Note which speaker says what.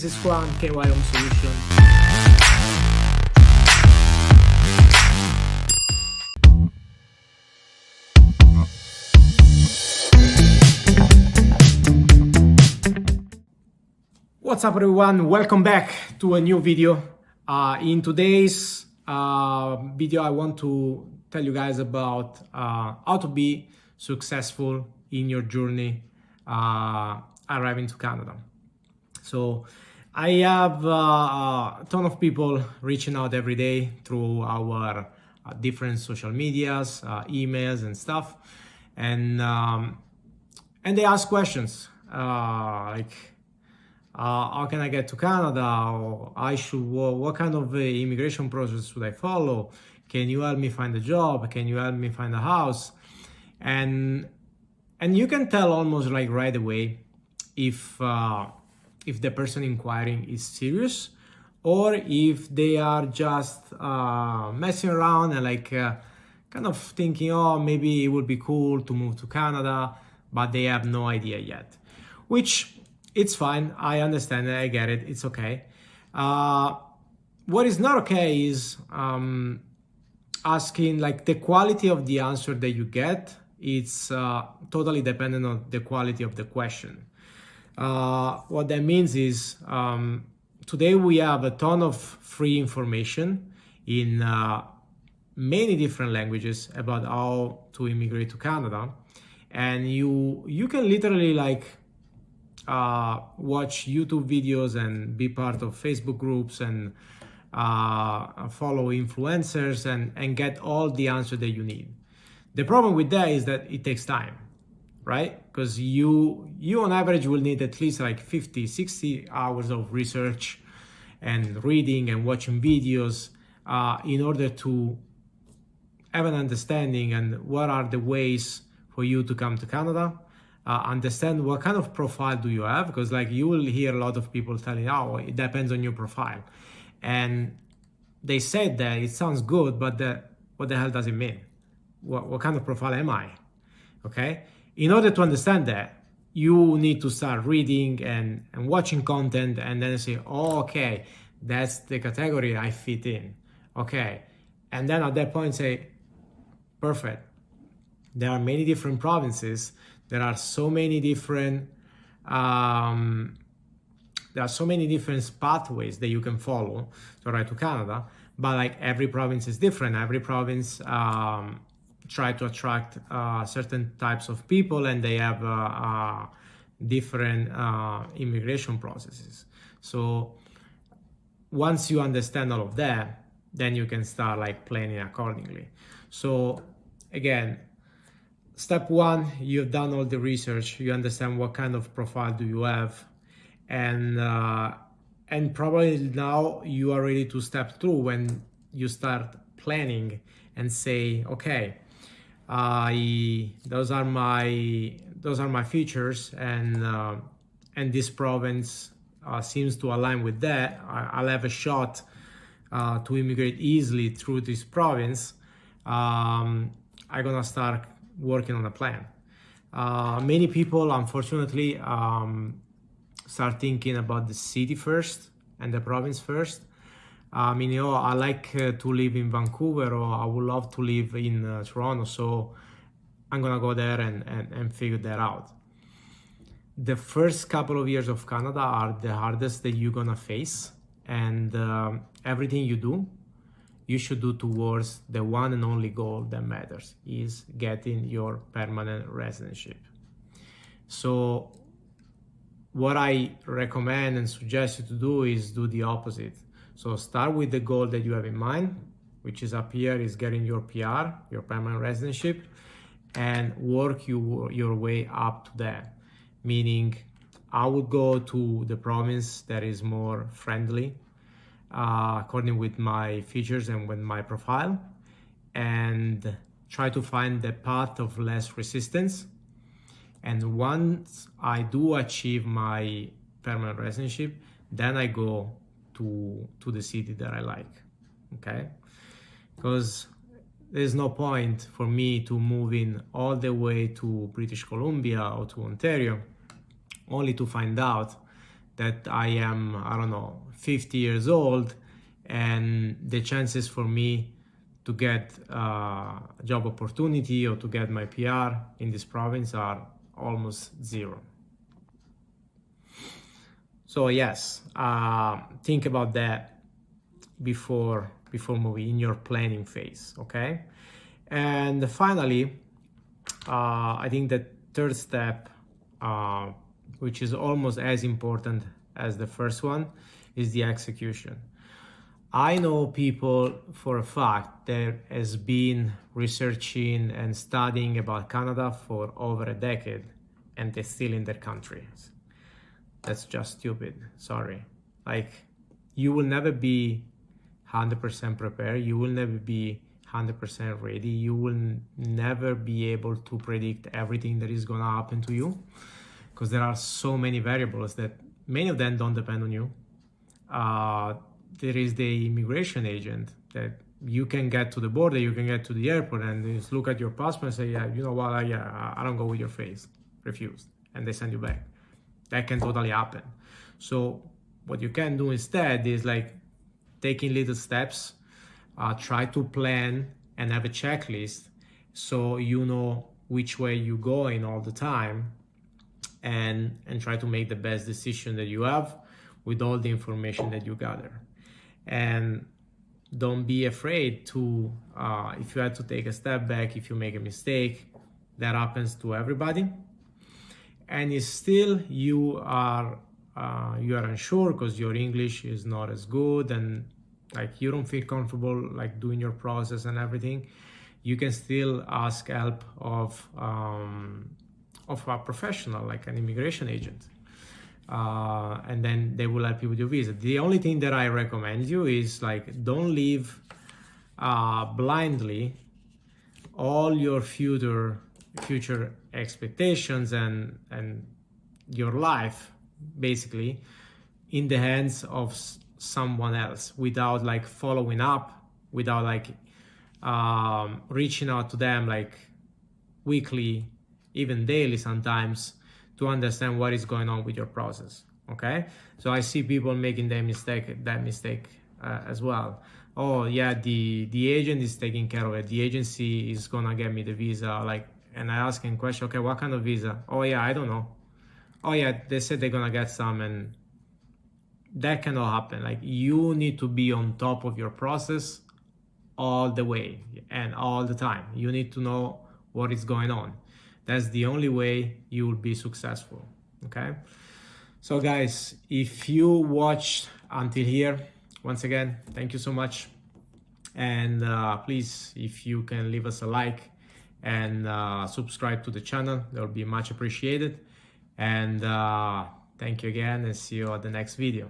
Speaker 1: This is Juan, KY Home Solution. What's up everyone, welcome back to a new video. In today's video I want to tell you guys about how to be successful in your journey arriving to Canada. So I have a ton of people reaching out every day through our different social medias, emails and stuff, and they ask questions like how can I get to Canada, or what kind of immigration process should I follow, can you help me find a job, can you help me find a house, and you can tell almost like right away if the person inquiring is serious or if they are just messing around and like kind of thinking, oh, maybe it would be cool to move to Canada, but they have no idea yet, which it's fine. I understand it. I get it. It's okay. What is not okay is asking, like, the quality of the answer that you get. It's totally dependent on the quality of the question. What that means is today we have a ton of free information in many different languages about how to immigrate to Canada, and you can literally like watch YouTube videos and be part of Facebook groups and follow influencers and get all the answers that you need. The problem with that is that it takes time, right? Because you on average will need at least like 50, 60 hours of research and reading and watching videos in order to have an understanding and what are the ways for you to come to Canada. Understand what kind of profile do you have, because like you will hear a lot of people telling, oh, it depends on your profile, and they said that it sounds good, but what the hell does it mean? What kind of profile am I? Okay, in order to understand that, you need to start reading and watching content, and then say, oh, okay, that's the category I fit in. Okay, and then at that point say, perfect, there are many different provinces. There are so many different pathways that you can follow to arrive to Canada, but like every province is different. Every province try to attract certain types of people, and they have different immigration processes. So once you understand all of that, then you can start like planning accordingly. So again, step one, you've done all the research, you understand what kind of profile do you have, and probably now you are ready to step through when you start planning and say, okay, those are my features, and this province seems to align with that. I'll have a shot to immigrate easily through this province. I'm gonna start working on a plan. Many people, unfortunately, start thinking about the city first and the province first. I like to live in Vancouver, or I would love to live in Toronto, so I'm gonna go there and figure that out. The first couple of years of Canada are the hardest that you're gonna face, and everything you do, you should do towards the one and only goal that matters, is getting your permanent residency. So what I recommend and suggest you to do is do the opposite. So start with the goal that you have in mind, which is up here, is getting your PR, your permanent residency, and work your way up to that. Meaning, I would go to the province that is more friendly, according with my features and with my profile, and try to find the path of less resistance. And once I do achieve my permanent residency, then I go to the city that I like, okay? Because there's no point for me to move in all the way to British Columbia or to Ontario only to find out that I am, I don't know, 50 years old, and the chances for me to get a job opportunity or to get my PR in this province are almost zero. So yes, think about that before moving in your planning phase, okay? And finally, I think the third step, which is almost as important as the first one, is the execution. I know people for a fact that has been researching and studying about Canada for over a decade, and they're still in their countries. That's just stupid. Sorry. Like, you will never be 100% prepared. You will never be 100% ready. You will never be able to predict everything that is going to happen to you, because there are so many variables that many of them don't depend on you. There is the immigration agent that you can get to the border, you can get to the airport, and just look at your passport and say, yeah, you know what, I don't go with your face, refused, and they send you back. That can totally happen. So what you can do instead is like taking little steps, try to plan and have a checklist so you know which way you're going all the time, and try to make the best decision that you have with all the information that you gather. And don't be afraid to, if you had to take a step back, if you make a mistake, that happens to everybody. And it's still you are unsure because your English is not as good, and like you don't feel comfortable like doing your process and everything, you can still ask help of a professional like an immigration agent, and then they will help you with your visa. The only thing that I recommend you is like don't leave blindly all your future expectations and your life basically in the hands of someone else without like following up, without like reaching out to them like weekly, even daily sometimes, to understand what is going on with your process. Okay, so I see people making that mistake as well. Oh yeah, the agent is taking care of it, the agency is gonna get me the visa, like, and I ask him question, okay, what kind of visa? Oh yeah, I don't know. Oh yeah, they said they're gonna get some, and that cannot happen. Like, you need to be on top of your process all the way and all the time. You need to know what is going on. That's the only way you will be successful. Okay, so guys, if you watched until here, once again, thank you so much. And please, if you can leave us a like and subscribe to the channel, that would be much appreciated. And thank you again, and see you at the next video.